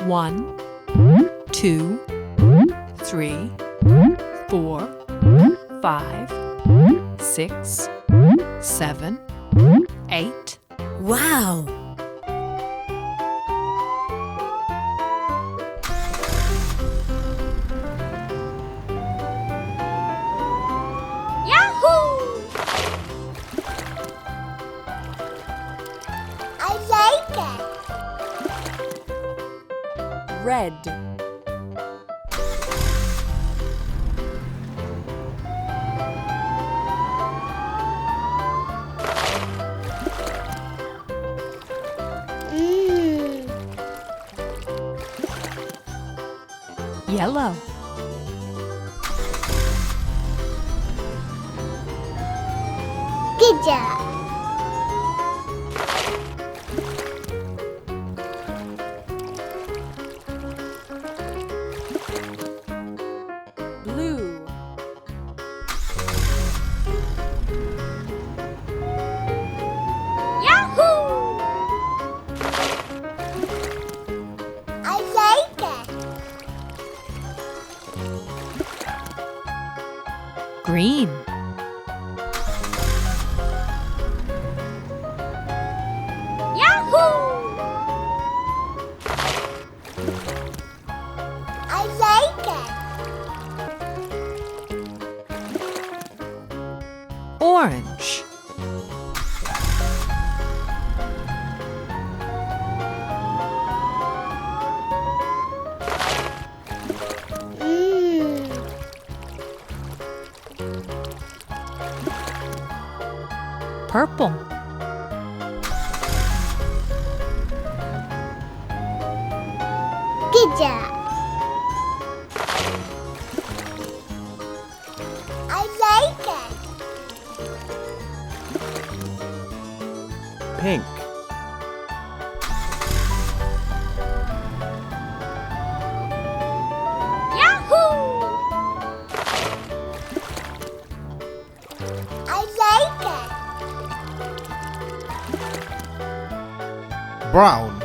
One, two, three, 4, 5, 6, 7, 8. Wow! Yahoo! I like it. Red, yellow, Good job. blue, Yahoo! I like it. green, Yahoo! I like it. orange, purple, Good job. I like it. Pink. Yahoo! I like it. Brown.